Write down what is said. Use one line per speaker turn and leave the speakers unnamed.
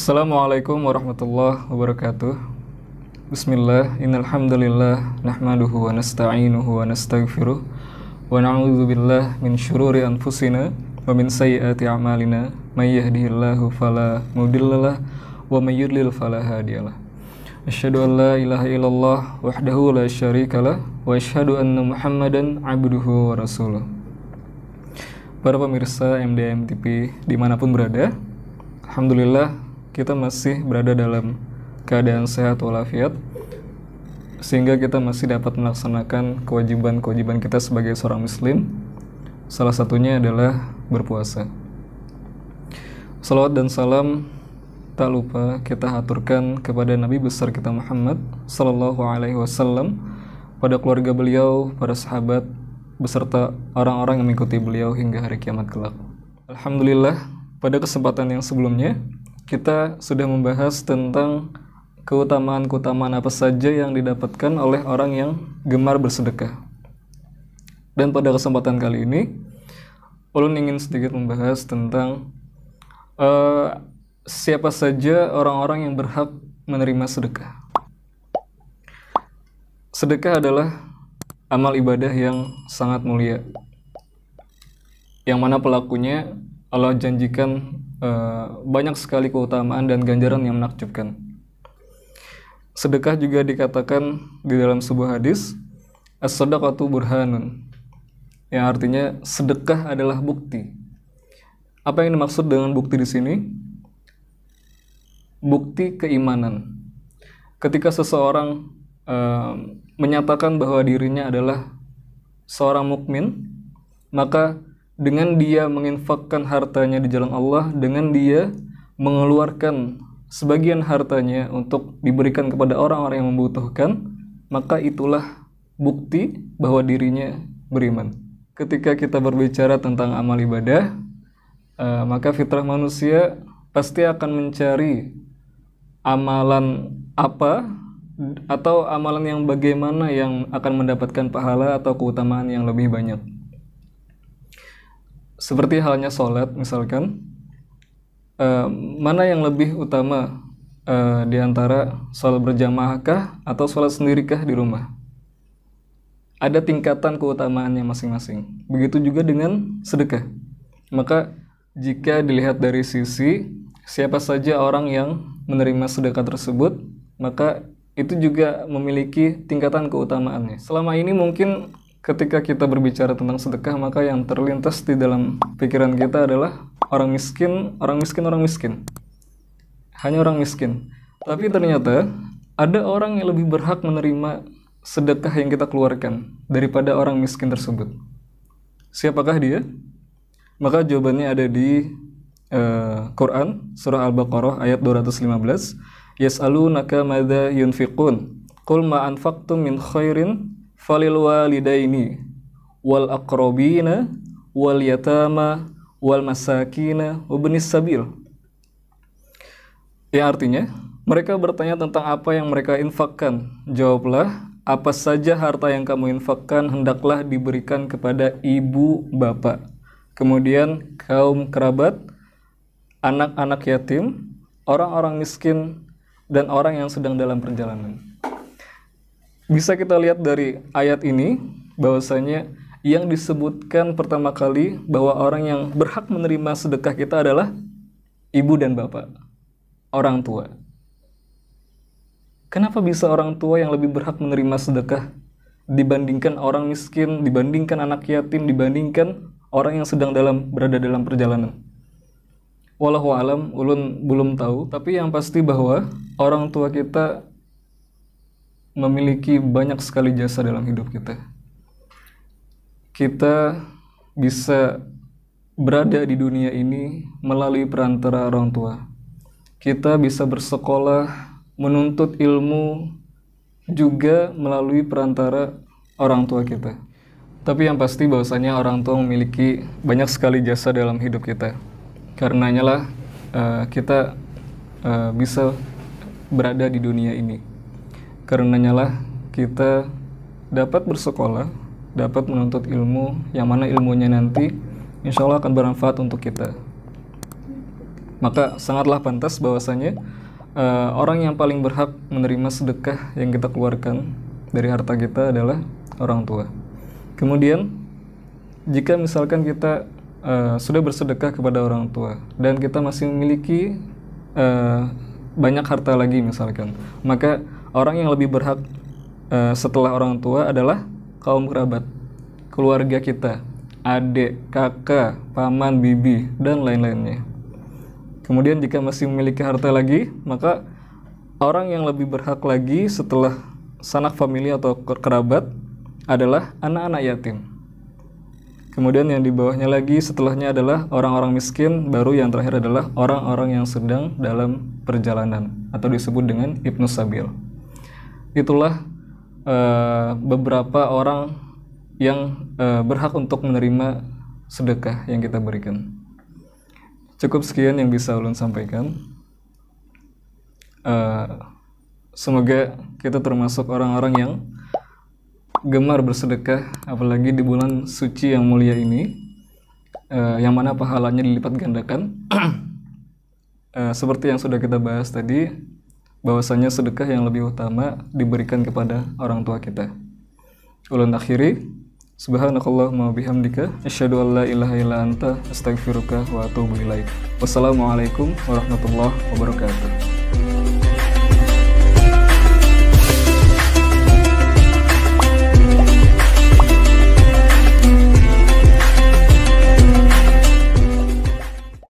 Assalamualaikum warahmatullahi wabarakatuh. Bismillah, innal hamdalillah nahmaduhu wa nasta'inuhu wa nastaghfiruh wa na'udzu billah min syururi anfusina wa min sayyiati a'malina may yahdihillahu fala mudhillalah wa may yudlil fala hadiyalah. Asyhadu an la ilaha illallah wahdahu la syarikalah wa asyhadu anna Muhammadan abduhu wa rasuluh. Para pemirsa MDM TV dimanapun berada, alhamdulillah kita masih berada dalam keadaan sehat walafiat, sehingga kita masih dapat melaksanakan kewajiban-kewajiban kita sebagai seorang muslim. Salah satunya adalah berpuasa. Salawat dan salam tak lupa kita haturkan kepada Nabi besar kita Muhammad sallallahu alaihi wasallam, pada keluarga beliau, para sahabat, beserta orang-orang yang mengikuti beliau hingga hari kiamat kelak. Alhamdulillah, pada kesempatan yang sebelumnya kita sudah membahas tentang keutamaan-keutamaan apa saja yang didapatkan oleh orang yang gemar bersedekah. Dan pada kesempatan kali ini ulun ingin sedikit membahas tentang siapa saja orang-orang yang berhak menerima sedekah. Sedekah adalah amal ibadah yang sangat mulia, yang mana pelakunya Allah janjikan banyak sekali keutamaan dan ganjaran yang menakjubkan. Sedekah juga dikatakan di dalam sebuah hadis, as-sadaqatu burhanun, yang artinya sedekah adalah bukti. Apa yang dimaksud dengan bukti di sini? Bukti keimanan. Ketika seseorang menyatakan bahwa dirinya adalah seorang mukmin, maka dengan dia menginfakkan hartanya di jalan Allah, dengan dia mengeluarkan sebagian hartanya untuk diberikan kepada orang-orang yang membutuhkan, maka itulah bukti bahwa dirinya beriman. Ketika kita berbicara tentang amal ibadah, maka fitrah manusia pasti akan mencari amalan apa atau amalan yang bagaimana yang akan mendapatkan pahala atau keutamaan yang lebih banyak. Seperti halnya sholat misalkan, mana yang lebih utama di antara sholat berjamaahkah atau sholat sendirikah di rumah? Ada tingkatan keutamaannya masing-masing. Begitu juga dengan sedekah. Maka jika dilihat dari sisi siapa saja orang yang menerima sedekah tersebut, maka itu juga memiliki tingkatan keutamaannya. Selama ini mungkin ketika kita berbicara tentang sedekah, maka yang terlintas di dalam pikiran kita adalah orang miskin. Hanya orang miskin. Tapi ternyata ada orang yang lebih berhak menerima sedekah yang kita keluarkan daripada orang miskin tersebut. Siapakah dia? Maka jawabannya ada di Quran, surah Al-Baqarah ayat 215. Yas'alunaka madza yunfiqun qul ma anfaqtum min khairin falil walidaini wal aqrabina wal yatama wal masakina wa ibnis sabil. Yang artinya, mereka bertanya tentang apa yang mereka infakkan. Jawablah, apa saja harta yang kamu infakkan hendaklah diberikan kepada ibu bapak, kemudian kaum kerabat, anak-anak yatim, orang-orang miskin, dan orang yang sedang dalam perjalanan. Bisa kita lihat dari ayat ini bahwasanya yang disebutkan pertama kali bahwa orang yang berhak menerima sedekah kita adalah ibu dan bapak, orang tua. Kenapa bisa orang tua yang lebih berhak menerima sedekah dibandingkan orang miskin, dibandingkan anak yatim, dibandingkan orang yang sedang berada dalam perjalanan? Wallahu alam, ulun belum tahu, tapi yang pasti bahwa orang tua kita memiliki banyak sekali jasa dalam hidup kita. Kita bisa berada di dunia ini melalui perantara orang tua. Kita bisa bersekolah, menuntut ilmu juga melalui perantara orang tua kita. Tapi yang pasti bahwasanya orang tua memiliki banyak sekali jasa dalam hidup kita. Karenanya lah kita bisa berada di dunia ini. Karenanya lah kita dapat bersekolah, dapat menuntut ilmu, yang mana ilmunya nanti insya Allah akan bermanfaat untuk kita. Maka sangatlah pantas bahwasanya orang yang paling berhak menerima sedekah yang kita keluarkan dari harta kita adalah orang tua. Kemudian jika misalkan kita sudah bersedekah kepada orang tua dan kita masih memiliki banyak harta lagi misalkan, maka orang yang lebih berhak setelah orang tua adalah kaum kerabat, keluarga kita, adik, kakak, paman, bibi, dan lain-lainnya. Kemudian jika masih memiliki harta lagi, maka orang yang lebih berhak lagi setelah sanak famili atau kerabat adalah anak-anak yatim. Kemudian yang di bawahnya lagi setelahnya adalah orang-orang miskin, baru yang terakhir adalah orang-orang yang sedang dalam perjalanan atau disebut dengan Ibnu Sabil. Itulah beberapa orang yang berhak untuk menerima sedekah yang kita berikan. Cukup sekian yang bisa ulun sampaikan. Semoga kita termasuk orang-orang yang gemar bersedekah, apalagi di bulan suci yang mulia ini, yang mana pahalanya dilipat gandakan. Seperti yang sudah kita bahas tadi, bahwasanya sedekah yang lebih utama diberikan kepada orang tua kita. Ulun akhiri, subhanakallahumma bihamdika asyhadu an la ilaha illa anta astaghfiruka wa atubu ilaik. Wassalamualaikum warahmatullahi wabarakatuh.